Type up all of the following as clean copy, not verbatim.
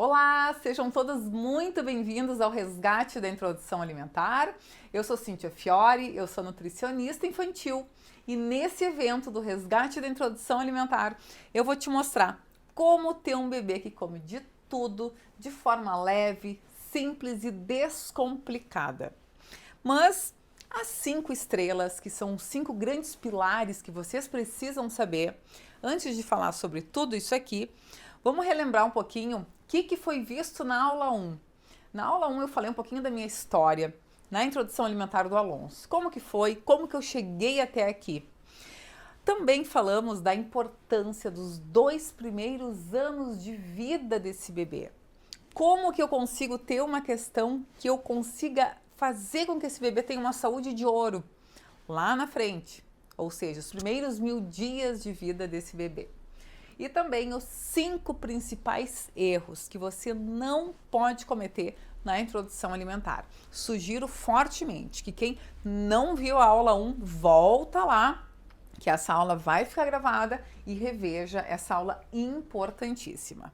Olá, sejam todos muito bem-vindos ao Resgate da Introdução Alimentar. Eu sou Cíntia Fiore, eu sou nutricionista infantil e nesse evento do Resgate da Introdução Alimentar eu vou te mostrar como ter um bebê que come de tudo de forma leve, simples e descomplicada. Mas as 5 estrelas, que são os 5 grandes pilares que vocês precisam saber, antes de falar sobre tudo isso aqui, vamos relembrar um pouquinho o que foi visto na aula 1. Na aula 1 eu falei um pouquinho da minha história, na introdução alimentar do Alonso. Como que foi, como que eu cheguei até aqui. Também falamos da importância dos 2 primeiros anos de vida desse bebê. Como que eu consigo ter uma questão que eu consiga fazer com que esse bebê tenha uma saúde de ouro lá na frente. Ou seja, os primeiros 1000 dias de vida desse bebê. E também os 5 principais erros que você não pode cometer na introdução alimentar. Sugiro fortemente que quem não viu a aula 1, volta lá, que essa aula vai ficar gravada e reveja essa aula importantíssima.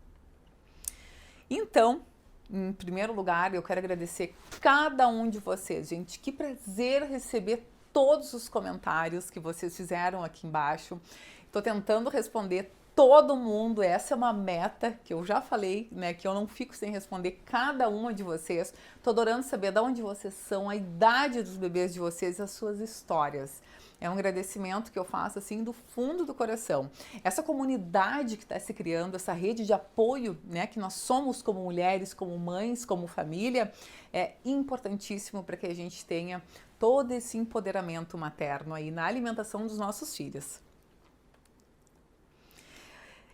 Então, em primeiro lugar, eu quero agradecer cada um de vocês, gente. Que prazer receber todos os comentários que vocês fizeram aqui embaixo. Estou tentando responder todo mundo, essa é uma meta que eu já falei, né, que eu não fico sem responder cada uma de vocês. Tô adorando saber de onde vocês são, a idade dos bebês de vocês e as suas histórias. É um agradecimento que eu faço assim do fundo do coração. Essa comunidade que está se criando, essa rede de apoio, né, que nós somos como mulheres, como mães, como família, é importantíssimo para que a gente tenha todo esse empoderamento materno aí na alimentação dos nossos filhos.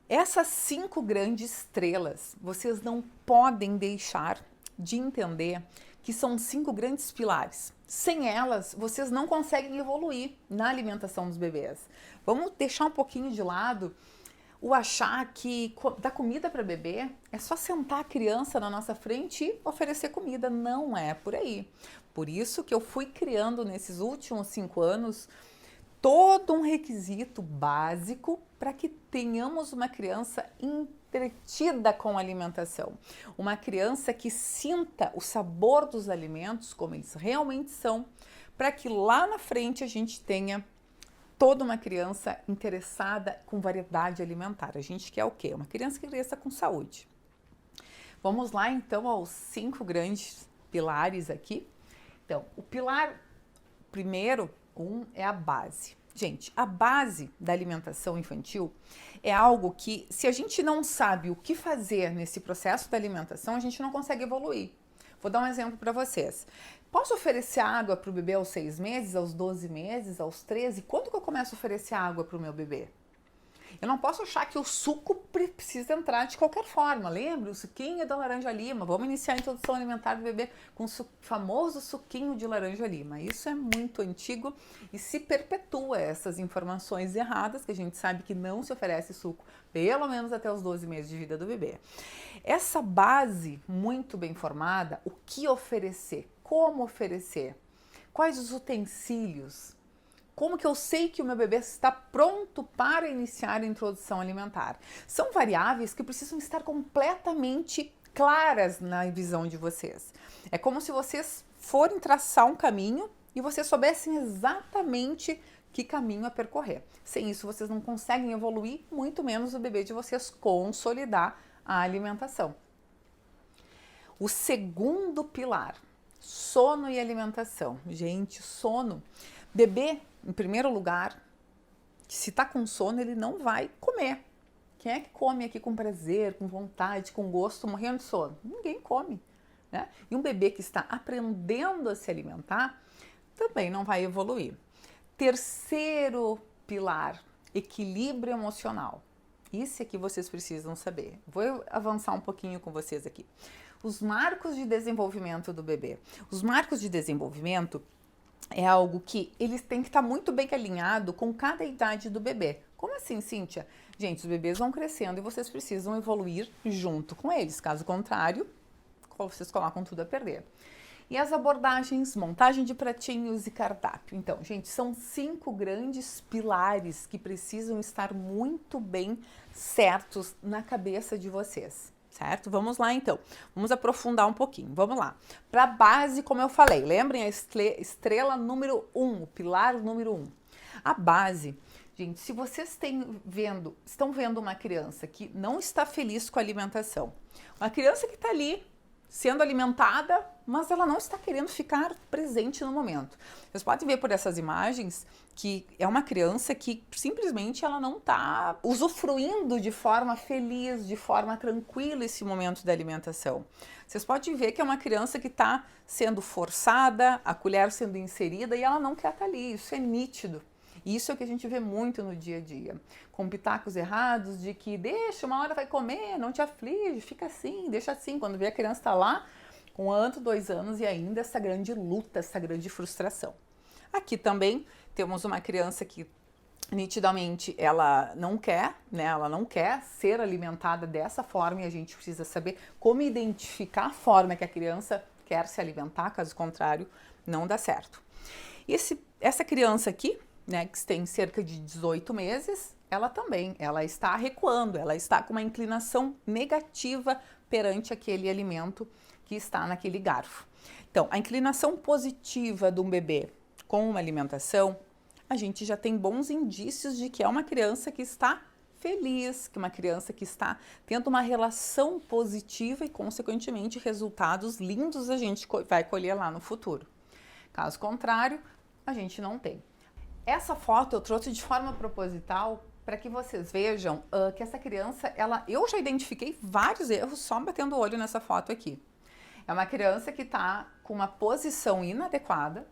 Essas 5 grandes estrelas, vocês não podem deixar de entender que são 5 grandes pilares. Sem elas, vocês não conseguem evoluir na alimentação dos bebês. Vamos deixar um pouquinho de lado o achar que dar comida para bebê é só sentar a criança na nossa frente e oferecer comida. Não é por aí. Por isso que eu fui criando nesses últimos 5 anos todo um requisito básico para que tenhamos uma criança entretida com a alimentação. Uma criança que sinta o sabor dos alimentos como eles realmente são, para que lá na frente a gente tenha toda uma criança interessada com variedade alimentar. A gente quer o quê? Uma criança que cresça com saúde. Vamos lá então aos 5 grandes pilares aqui. Então, o pilar primeiro, é a base. Gente, a base da alimentação infantil é algo que, se a gente não sabe o que fazer nesse processo da alimentação, a gente não consegue evoluir. Vou dar um exemplo para vocês. Posso oferecer água para o bebê aos 6 meses, aos 12 meses, aos 13? Quando que eu começo a oferecer água para o meu bebê? Eu não posso achar que o suco precisa entrar de qualquer forma. Lembra? O suquinho da laranja-lima. Vamos iniciar a introdução alimentar do bebê com o famoso suquinho de laranja-lima. Isso é muito antigo e se perpetua essas informações erradas, que a gente sabe que não se oferece suco, pelo menos até os 12 meses de vida do bebê. Essa base muito bem formada, o que oferecer, como oferecer, quais os utensílios, como que eu sei que o meu bebê está pronto para iniciar a introdução alimentar? São variáveis que precisam estar completamente claras na visão de vocês. É como se vocês forem traçar um caminho e vocês soubessem exatamente que caminho a percorrer. Sem isso, vocês não conseguem evoluir, muito menos o bebê de vocês consolidar a alimentação. O segundo pilar, sono e alimentação. Gente, sono. Bebê, em primeiro lugar, se está com sono, ele não vai comer. Quem é que come aqui com prazer, com vontade, com gosto, morrendo de sono? Ninguém come, né? E um bebê que está aprendendo a se alimentar também não vai evoluir. Terceiro pilar, equilíbrio emocional. Isso é que vocês precisam saber. Vou avançar um pouquinho com vocês aqui. Os marcos de desenvolvimento do bebê. Os marcos de desenvolvimento é algo que eles têm que estar muito bem alinhado com cada idade do bebê. Como assim, Cíntia? Gente, os bebês vão crescendo e vocês precisam evoluir junto com eles. Caso contrário, vocês colocam tudo a perder. E as abordagens, montagem de pratinhos e cardápio. Então, gente, são 5 grandes pilares que precisam estar muito bem certos na cabeça de vocês. certo? Vamos lá então, vamos aprofundar um pouquinho, vamos lá. Para a base, como eu falei, lembrem a estrela número 1, o pilar número 1. A base, gente, se vocês estão vendo uma criança que não está feliz com a alimentação, uma criança que está ali sendo alimentada, mas ela não está querendo ficar presente no momento. Vocês podem ver por essas imagens que é uma criança que simplesmente ela não está usufruindo de forma feliz, de forma tranquila esse momento da alimentação. Vocês podem ver que é uma criança que está sendo forçada, a colher sendo inserida e ela não quer estar ali, isso é nítido. E isso é o que a gente vê muito no dia a dia, com pitacos errados de que deixa, uma hora vai comer, não te aflige, fica assim, deixa assim. Quando vê a criança está lá com 1 ano, 2 anos e ainda essa grande luta, essa grande frustração. Aqui também temos uma criança que nitidamente ela não quer, né? Ela não quer ser alimentada dessa forma e a gente precisa saber como identificar a forma que a criança quer se alimentar, caso contrário, não dá certo. Essa criança aqui, né, que tem cerca de 18 meses, ela está recuando, ela está com uma inclinação negativa perante aquele alimento que está naquele garfo. Então, a inclinação positiva de um bebê com uma alimentação, a gente já tem bons indícios de que é uma criança que está feliz, que é uma criança que está tendo uma relação positiva e, consequentemente, resultados lindos a gente vai colher lá no futuro. Caso contrário, a gente não tem. Essa foto eu trouxe de forma proposital para que vocês vejam que essa criança, eu já identifiquei vários erros só batendo o olho nessa foto aqui. É uma criança que está com uma posição inadequada,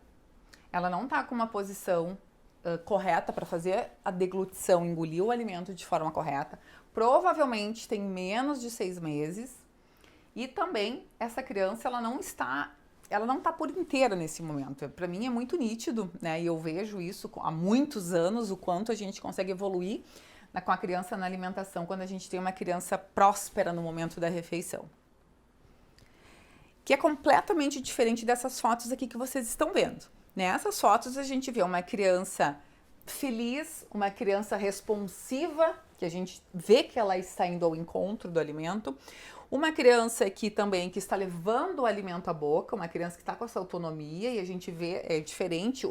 ela não está com uma posição correta para fazer a deglutição, engolir o alimento de forma correta, provavelmente tem menos de 6 meses e também essa criança ela não está por inteira nesse momento. Para mim é muito nítido, né? E eu vejo isso há muitos anos, o quanto a gente consegue evoluir com a criança na alimentação quando a gente tem uma criança próspera no momento da refeição. Que é completamente diferente dessas fotos aqui que vocês estão vendo. Nessas fotos a gente vê uma criança feliz, uma criança responsiva, que a gente vê que ela está indo ao encontro do alimento. Uma criança que está levando o alimento à boca, uma criança que está com essa autonomia e a gente vê, é diferente,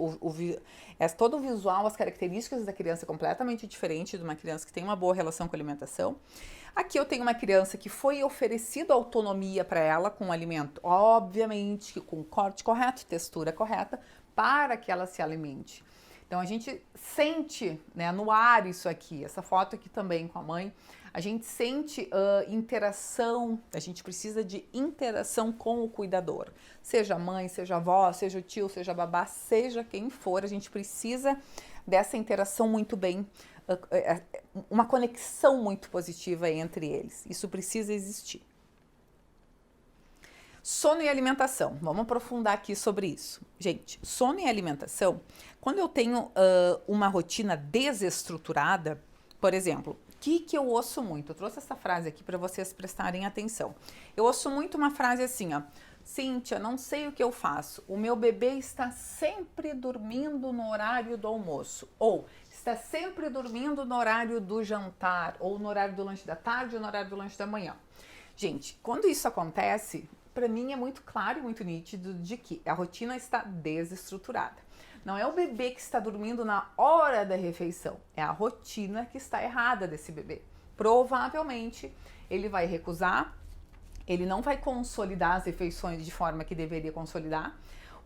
todo o visual, as características da criança é completamente diferente de uma criança que tem uma boa relação com a alimentação. Aqui eu tenho uma criança que foi oferecido autonomia para ela com o alimento, obviamente com corte correto, textura correta, para que ela se alimente. Então a gente sente, né, no ar isso aqui, essa foto aqui também com a mãe, a gente sente interação, a gente precisa de interação com o cuidador. Seja a mãe, seja a avó, seja o tio, seja a babá, seja quem for, a gente precisa dessa interação muito bem, uma conexão muito positiva entre eles. Isso precisa existir. Sono e alimentação, vamos aprofundar aqui sobre isso. Gente, sono e alimentação, quando eu tenho uma rotina desestruturada, por exemplo, o que eu ouço muito? Eu trouxe essa frase aqui para vocês prestarem atenção. Eu ouço muito uma frase assim, ó: Cíntia, não sei o que eu faço, o meu bebê está sempre dormindo no horário do almoço, ou está sempre dormindo no horário do jantar, ou no horário do lanche da tarde, ou no horário do lanche da manhã. Gente, quando isso acontece, para mim é muito claro e muito nítido de que a rotina está desestruturada. Não é o bebê que está dormindo na hora da refeição, é a rotina que está errada desse bebê. Provavelmente ele vai recusar, ele não vai consolidar as refeições de forma que deveria consolidar,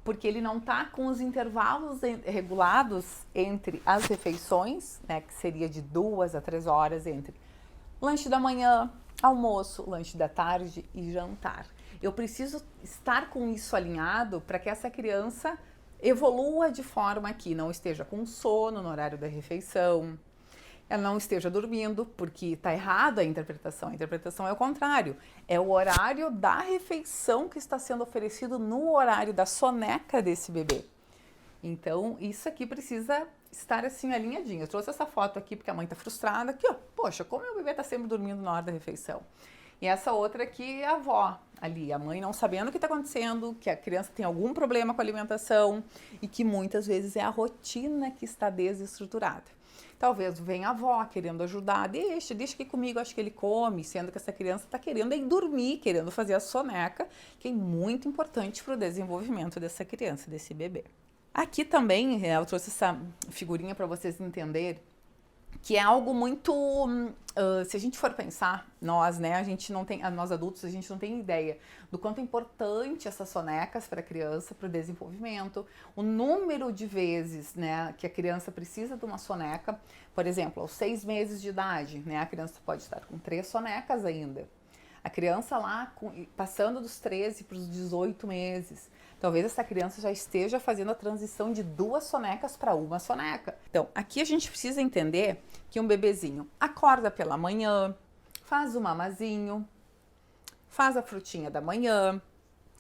porque ele não está com os intervalos regulados entre as refeições, né, que seria de 2 a 3 horas entre lanche da manhã, almoço, lanche da tarde e jantar. Eu preciso estar com isso alinhado para que essa criança evolua de forma que não esteja com sono no horário da refeição, ela não esteja dormindo, porque está errada a interpretação. A interpretação é o contrário. É o horário da refeição que está sendo oferecido no horário da soneca desse bebê. Então, isso aqui precisa estar assim alinhadinho. Eu trouxe essa foto aqui porque a mãe está frustrada. Aqui, ó, poxa, como meu bebê está sempre dormindo na hora da refeição? E essa outra aqui é a avó ali, a mãe não sabendo o que está acontecendo, que a criança tem algum problema com a alimentação e que muitas vezes é a rotina que está desestruturada. Talvez venha a avó querendo ajudar, deixa aqui comigo, acho que ele come, sendo que essa criança está querendo aí dormir, querendo fazer a soneca, que é muito importante para o desenvolvimento dessa criança, desse bebê. Aqui também eu trouxe essa figurinha para vocês entenderem que é algo muito, se a gente for pensar, nós, né, nós adultos, a gente não tem ideia do quanto é importante essas sonecas para a criança, para o desenvolvimento, o número de vezes, né, que a criança precisa de uma soneca. Por exemplo, aos 6 meses de idade, né, a criança pode estar com 3 sonecas ainda. A criança lá, passando dos 13 para os 18 meses, talvez essa criança já esteja fazendo a transição de 2 sonecas para 1 soneca. Então, aqui a gente precisa entender que um bebezinho acorda pela manhã, faz o mamazinho, faz a frutinha da manhã,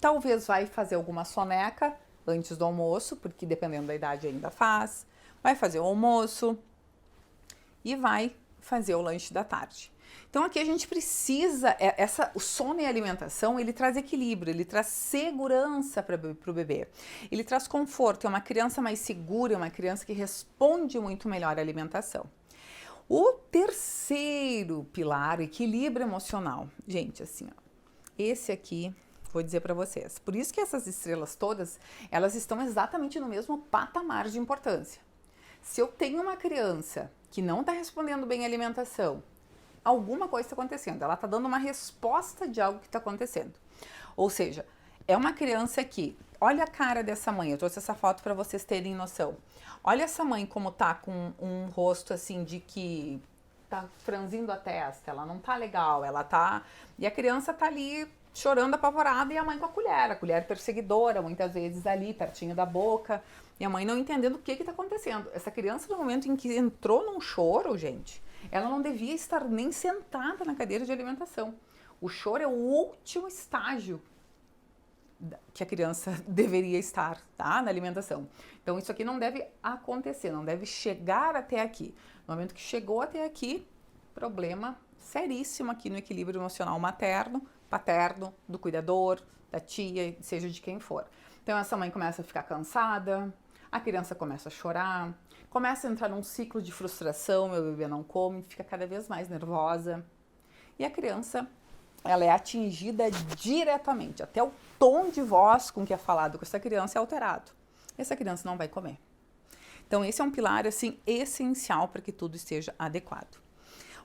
talvez vai fazer alguma soneca antes do almoço, porque dependendo da idade ainda faz, vai fazer o almoço e vai fazer o lanche da tarde. Então aqui a gente precisa, o sono e a alimentação, ele traz equilíbrio, ele traz segurança para o bebê, ele traz conforto, é uma criança mais segura, é uma criança que responde muito melhor à alimentação. O terceiro pilar, equilíbrio emocional. Gente, assim, ó, esse aqui, vou dizer para vocês, por isso que essas estrelas todas, elas estão exatamente no mesmo patamar de importância. Se eu tenho uma criança que não está respondendo bem à alimentação, alguma coisa está acontecendo, ela está dando uma resposta de algo que está acontecendo. Ou seja, é uma criança que, olha a cara dessa mãe, eu trouxe essa foto para vocês terem noção. Olha essa mãe como tá com um rosto assim de que tá franzindo a testa, ela não tá legal, ela tá... E a criança tá ali chorando apavorada e a mãe com a colher perseguidora, muitas vezes ali pertinho da boca, e a mãe não entendendo o que tá acontecendo. Essa criança, no momento em que entrou num choro, gente, ela não devia estar nem sentada na cadeira de alimentação. O choro é o último estágio que a criança deveria estar, tá? Na alimentação. Então isso aqui não deve acontecer, não deve chegar até aqui. No momento que chegou até aqui, problema seríssimo aqui no equilíbrio emocional materno, paterno, do cuidador, da tia, seja de quem for. Então essa mãe começa a ficar cansada, a criança começa a chorar, começa a entrar num ciclo de frustração, meu bebê não come, fica cada vez mais nervosa. E a criança, ela é atingida diretamente, até o tom de voz com que é falado com essa criança é alterado. Essa criança não vai comer. Então esse é um pilar assim essencial para que tudo esteja adequado.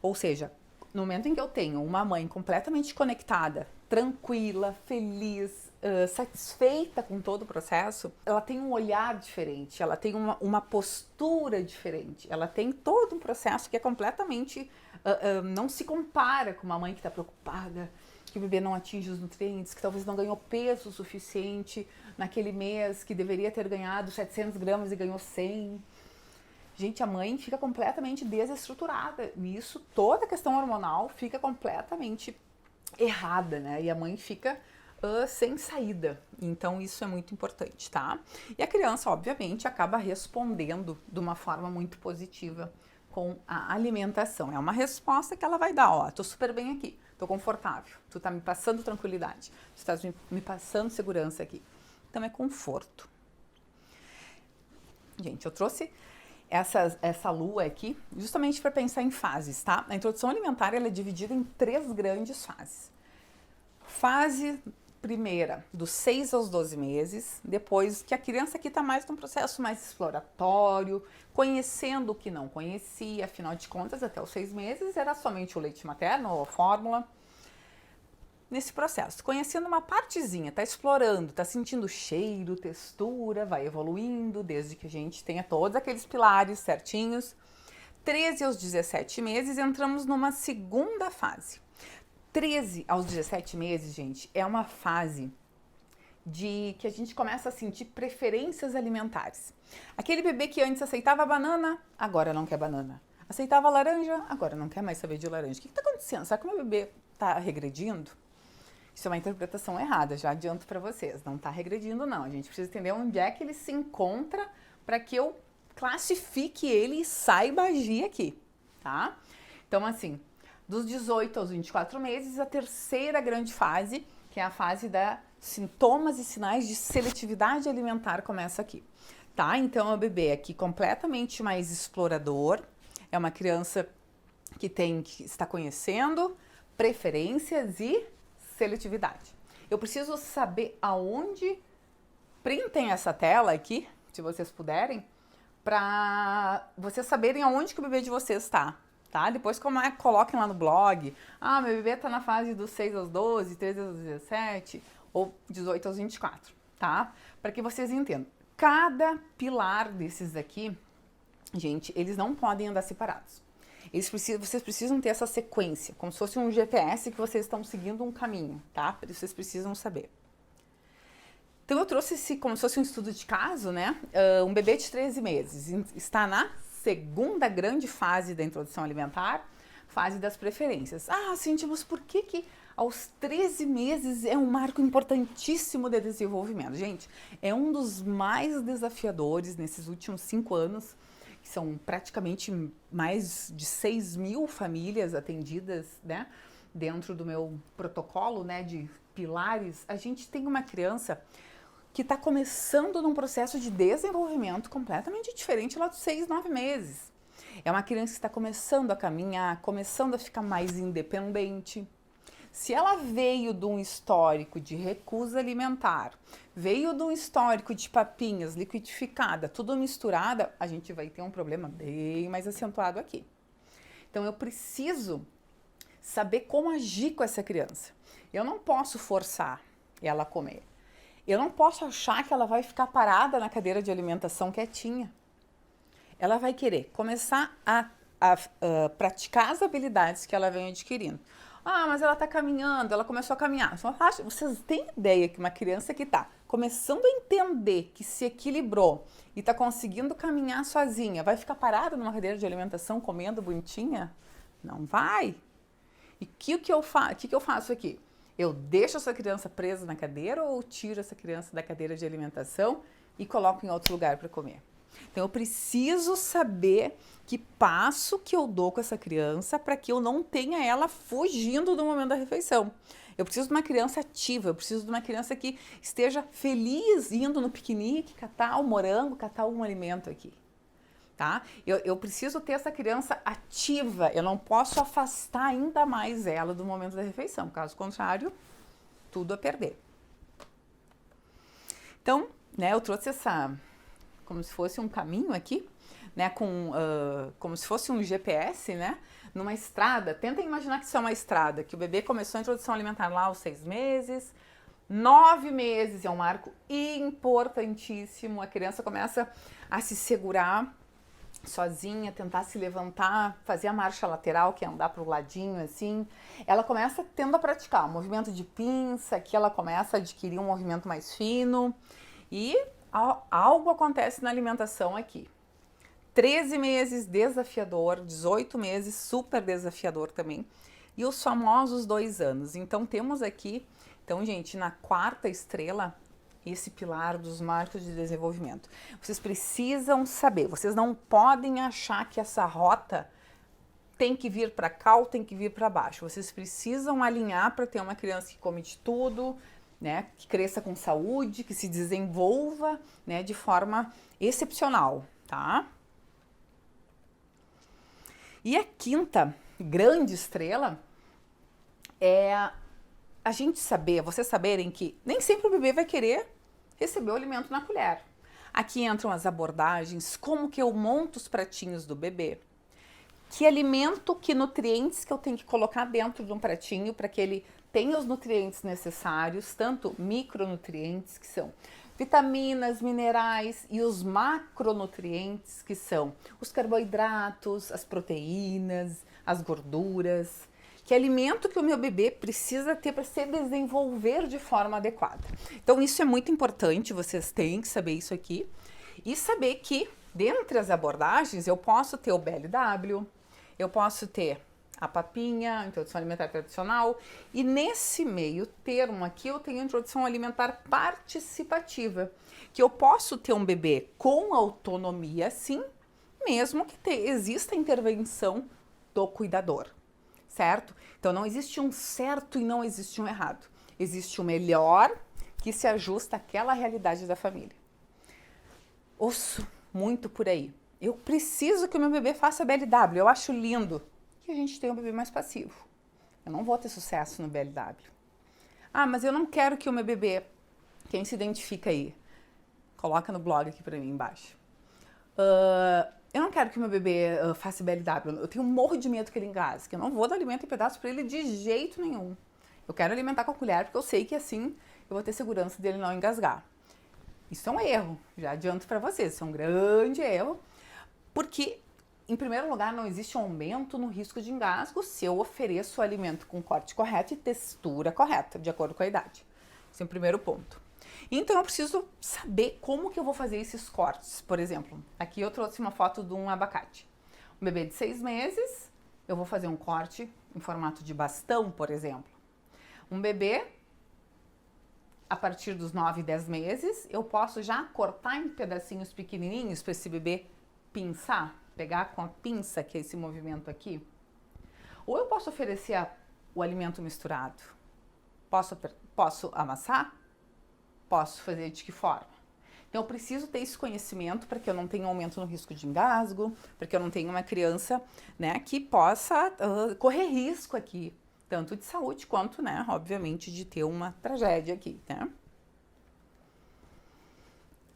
Ou seja, no momento em que eu tenho uma mãe completamente conectada, tranquila, feliz, satisfeita com todo o processo, ela tem um olhar diferente, ela tem uma postura diferente, ela tem todo um processo que é completamente, não se compara com uma mãe que está preocupada, que o bebê não atinge os nutrientes, que talvez não ganhou peso suficiente naquele mês, que deveria ter ganhado 700 gramas e ganhou 100. Gente, a mãe fica completamente desestruturada. Nisso, toda a questão hormonal fica completamente errada, né? E a mãe fica sem saída. Então, isso é muito importante, tá? E a criança, obviamente, acaba respondendo de uma forma muito positiva com a alimentação. É uma resposta que ela vai dar, ó, tô super bem aqui, tô confortável, tu tá me passando tranquilidade, tu estás me passando segurança aqui. Então, é conforto. Gente, eu trouxe essa lua aqui justamente para pensar em fases, tá? A introdução alimentar ela é dividida em 3 grandes fases. Fase primeira, dos 6 aos 12 meses, depois que a criança aqui está mais num processo mais exploratório, conhecendo o que não conhecia, afinal de contas, até os 6 meses era somente o leite materno ou a fórmula. Nesse processo, conhecendo uma partezinha, tá explorando, tá sentindo cheiro, textura, vai evoluindo, desde que a gente tenha todos aqueles pilares certinhos. 13 aos 17 meses, entramos numa segunda fase. 13 aos 17 meses, gente, é uma fase de que a gente começa a sentir preferências alimentares. Aquele bebê que antes aceitava banana, agora não quer banana. Aceitava laranja, agora não quer mais saber de laranja. O que está acontecendo? Será que o meu bebê está regredindo? Isso é uma interpretação errada, já adianto para vocês. Não está regredindo, não. A gente precisa entender onde é que ele se encontra para que eu classifique ele e saiba agir aqui, tá? Então, assim, dos 18 aos 24 meses, a terceira grande fase, que é a fase da sintomas e sinais de seletividade alimentar, começa aqui, tá? Então, é o bebê aqui completamente mais explorador, É uma criança que está conhecendo preferências e seletividade. Eu preciso saber aonde, printem essa tela aqui, se vocês puderem, para vocês saberem aonde que o bebê de vocês está, tá? Depois coloquem lá no blog, meu bebê está na fase dos 6 aos 12, 13 aos 17 ou 18 aos 24, tá? Para que vocês entendam. Cada pilar desses aqui, gente, eles não podem andar separados. Vocês precisam ter essa sequência, como se fosse um GPS que vocês estão seguindo um caminho, tá? Vocês precisam saber. Então eu trouxe como se fosse um estudo de caso, né? Um bebê de 13 meses está na segunda grande fase da introdução alimentar, fase das preferências. Cíntia, mas por que aos 13 meses é um marco importantíssimo de desenvolvimento? Gente, é um dos mais desafiadores nesses últimos 5 anos, que são praticamente mais de 6.000 famílias atendidas, né? Dentro do meu protocolo, né, de pilares, a gente tem uma criança que está começando num processo de desenvolvimento completamente diferente lá dos 6, 9 meses. É uma criança que está começando a caminhar, começando a ficar mais independente. Se ela veio de um histórico de recusa alimentar, veio de um histórico de papinhas, liquidificada, tudo misturada, a gente vai ter um problema bem mais acentuado aqui. Então eu preciso saber como agir com essa criança. Eu não posso forçar ela a comer. Eu não posso achar que ela vai ficar parada na cadeira de alimentação quietinha. Ela vai querer começar a praticar as habilidades que ela vem adquirindo. Mas ela está caminhando, ela começou a caminhar. Vocês têm ideia que uma criança que está começando a entender, que se equilibrou e está conseguindo caminhar sozinha, vai ficar parada numa cadeira de alimentação comendo bonitinha? Não vai. E o que eu faço aqui? Eu deixo essa criança presa na cadeira ou tiro essa criança da cadeira de alimentação e coloco em outro lugar para comer? Então eu preciso saber que passo que eu dou com essa criança para que eu não tenha ela fugindo do momento da refeição. Eu preciso de uma criança ativa, eu preciso de uma criança que esteja feliz indo no piquenique, catar o morango, catar um alimento aqui. Tá? Eu preciso ter essa criança ativa, eu não posso afastar ainda mais ela do momento da refeição, caso contrário, tudo a perder. Então, né, eu trouxe como se fosse um caminho aqui, né, como se fosse um GPS, né, numa estrada. Tentem imaginar que isso é uma estrada, que o bebê começou a introdução alimentar lá aos 6 meses, 9 meses é um marco importantíssimo, a criança começa a se segurar sozinha, tentar se levantar, fazer a marcha lateral, que é andar para o ladinho assim. Ela começa tendo a praticar o movimento de pinça, que ela começa a adquirir um movimento mais fino e algo acontece na alimentação aqui. 13 meses, desafiador, 18 meses, super desafiador também. E os famosos 2 anos. Então temos aqui, gente, na 4ª estrela, esse pilar dos marcos de desenvolvimento. Vocês precisam saber, vocês não podem achar que essa rota tem que vir para cá ou tem que vir para baixo. Vocês precisam alinhar para ter uma criança que come de tudo, né, que cresça com saúde, que se desenvolva, né, de forma excepcional, tá? E a 5ª grande estrela é a gente saber, vocês saberem que nem sempre o bebê vai querer receber o alimento na colher. Aqui entram as abordagens, como que eu monto os pratinhos do bebê, que alimento, que nutrientes que eu tenho que colocar dentro de um pratinho para que ele tenha os nutrientes necessários, tanto micronutrientes, que são vitaminas, minerais, e os macronutrientes, que são os carboidratos, as proteínas, as gorduras. Que alimento que o meu bebê precisa ter para se desenvolver de forma adequada. Então isso é muito importante, vocês têm que saber isso aqui. E saber que, dentre as abordagens, eu posso ter o BLW, eu posso ter a papinha, introdução alimentar tradicional, e nesse meio termo aqui eu tenho a introdução alimentar participativa, que eu posso ter um bebê com autonomia, sim, mesmo que exista intervenção do cuidador. Certo? Então não existe um certo e não existe um errado. Existe o melhor que se ajusta àquela realidade da família. Ouço muito por aí. eu preciso que o meu bebê faça BLW, eu acho lindo que a gente tenha um bebê mais passivo. Eu não vou ter sucesso no BLW. Ah, mas eu não quero que o meu bebê, quem se identifica aí, coloca no blog aqui pra mim embaixo. Eu não quero que o meu bebê faça BLW, eu tenho um morro de medo que ele engasgue. Eu não vou dar alimento em pedaços pra ele de jeito nenhum. Eu quero alimentar com a colher porque eu sei que assim eu vou ter segurança dele não engasgar. Isso é um erro, já adianto pra vocês, isso é um grande erro, porque em primeiro lugar, não existe um aumento no risco de engasgo se eu ofereço o alimento com corte correto e textura correta, de acordo com a idade. Esse é o primeiro ponto. Então, eu preciso saber como que eu vou fazer esses cortes. Por exemplo, aqui eu trouxe uma foto de um abacate. Um bebê de 6 meses, eu vou fazer um corte em formato de bastão, por exemplo. Um bebê, a partir dos 9, 10 meses, eu posso já cortar em pedacinhos pequenininhos para esse bebê pinçar. Pegar com a pinça, que é esse movimento aqui. Ou eu posso oferecer o alimento misturado. Posso amassar? Posso fazer de que forma? Então eu preciso ter esse conhecimento para que eu não tenha aumento no risco de engasgo, para que eu não tenha uma criança, né, que possa correr risco aqui, tanto de saúde quanto, né, obviamente, de ter uma tragédia aqui, né?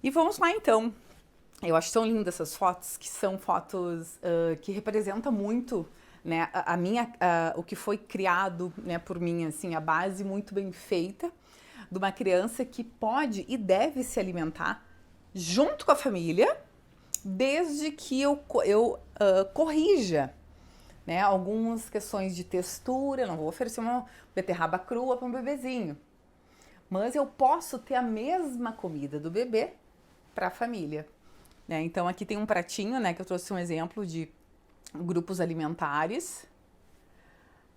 E vamos lá então. Eu acho tão lindas essas fotos, que são fotos que representam muito, né, o que foi criado, né, por mim, assim, a base muito bem feita de uma criança que pode e deve se alimentar junto com a família, desde que eu corrija, né, algumas questões de textura. Eu não vou oferecer uma beterraba crua para um bebezinho, mas eu posso ter a mesma comida do bebê para a família. Né? Então aqui tem um pratinho, né, que eu trouxe um exemplo de grupos alimentares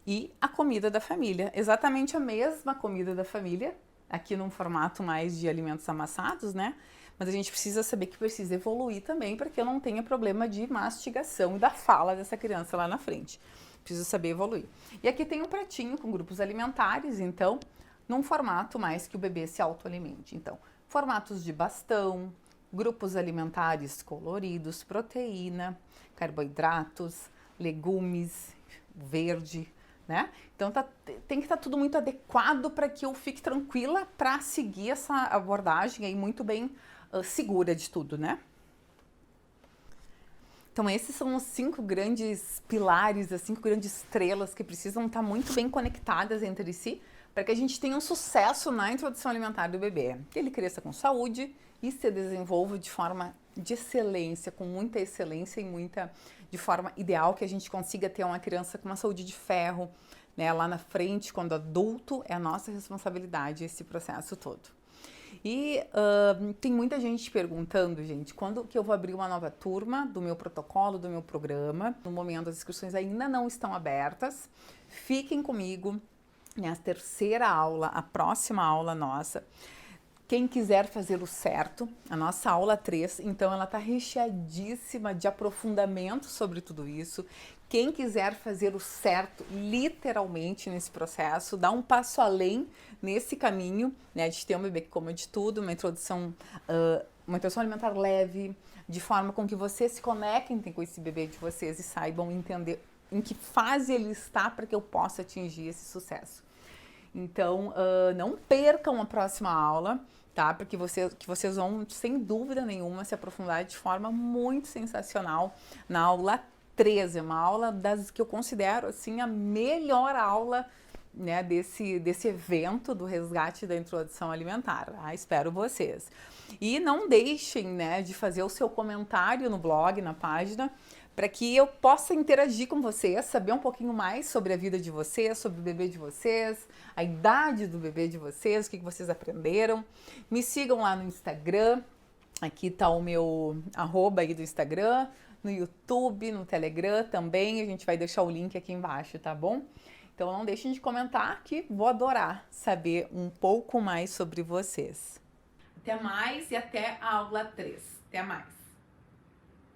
e a comida da família, exatamente a mesma comida da família, aqui num formato mais de alimentos amassados, né? Mas a gente precisa saber que precisa evoluir também para que eu não tenha problema de mastigação e da fala dessa criança lá na frente. Preciso saber evoluir. E aqui tem um pratinho com grupos alimentares, então, num formato mais que o bebê se autoalimente. Então, formatos de bastão, grupos alimentares coloridos, proteína, carboidratos, legumes, verde, né? Então tem que estar tudo muito adequado para que eu fique tranquila para seguir essa abordagem aí muito bem segura de tudo, né? Então esses são os 5 grandes pilares, as 5 grandes estrelas que precisam estar muito bem conectadas entre si para que a gente tenha um sucesso na introdução alimentar do bebê. Que ele cresça com saúde e se desenvolva de forma de excelência, com muita excelência e de forma ideal, que a gente consiga ter uma criança com uma saúde de ferro, né, lá na frente, quando adulto, é a nossa responsabilidade esse processo todo. E tem muita gente perguntando, gente, quando que eu vou abrir uma nova turma do meu protocolo, do meu programa. No momento, as inscrições ainda não estão abertas. Fiquem comigo, né, a terceira aula, a próxima aula nossa. Quem quiser fazer o certo, a nossa aula 3, então ela está recheadíssima de aprofundamento sobre tudo isso. Quem quiser fazer o certo, literalmente, nesse processo, dar um passo além nesse caminho, né, de ter um bebê que coma de tudo, uma introdução alimentar leve, de forma com que vocês se conectem com esse bebê de vocês e saibam entender em que fase ele está para que eu possa atingir esse sucesso. Então, não percam a próxima aula, tá? Porque vocês vão, sem dúvida nenhuma, se aprofundar de forma muito sensacional na aula 13, uma aula das que eu considero, assim, a melhor aula, né, desse evento do resgate da introdução alimentar. Espero vocês. E não deixem, né, de fazer o seu comentário no blog, na página, para que eu possa interagir com vocês, saber um pouquinho mais sobre a vida de vocês, sobre o bebê de vocês, a idade do bebê de vocês, o que vocês aprenderam. Me sigam lá no Instagram, aqui tá o meu @ aí do Instagram, no YouTube, no Telegram também, a gente vai deixar o link aqui embaixo, tá bom? Então não deixem de comentar que vou adorar saber um pouco mais sobre vocês. Até mais e até a aula 3. Até mais!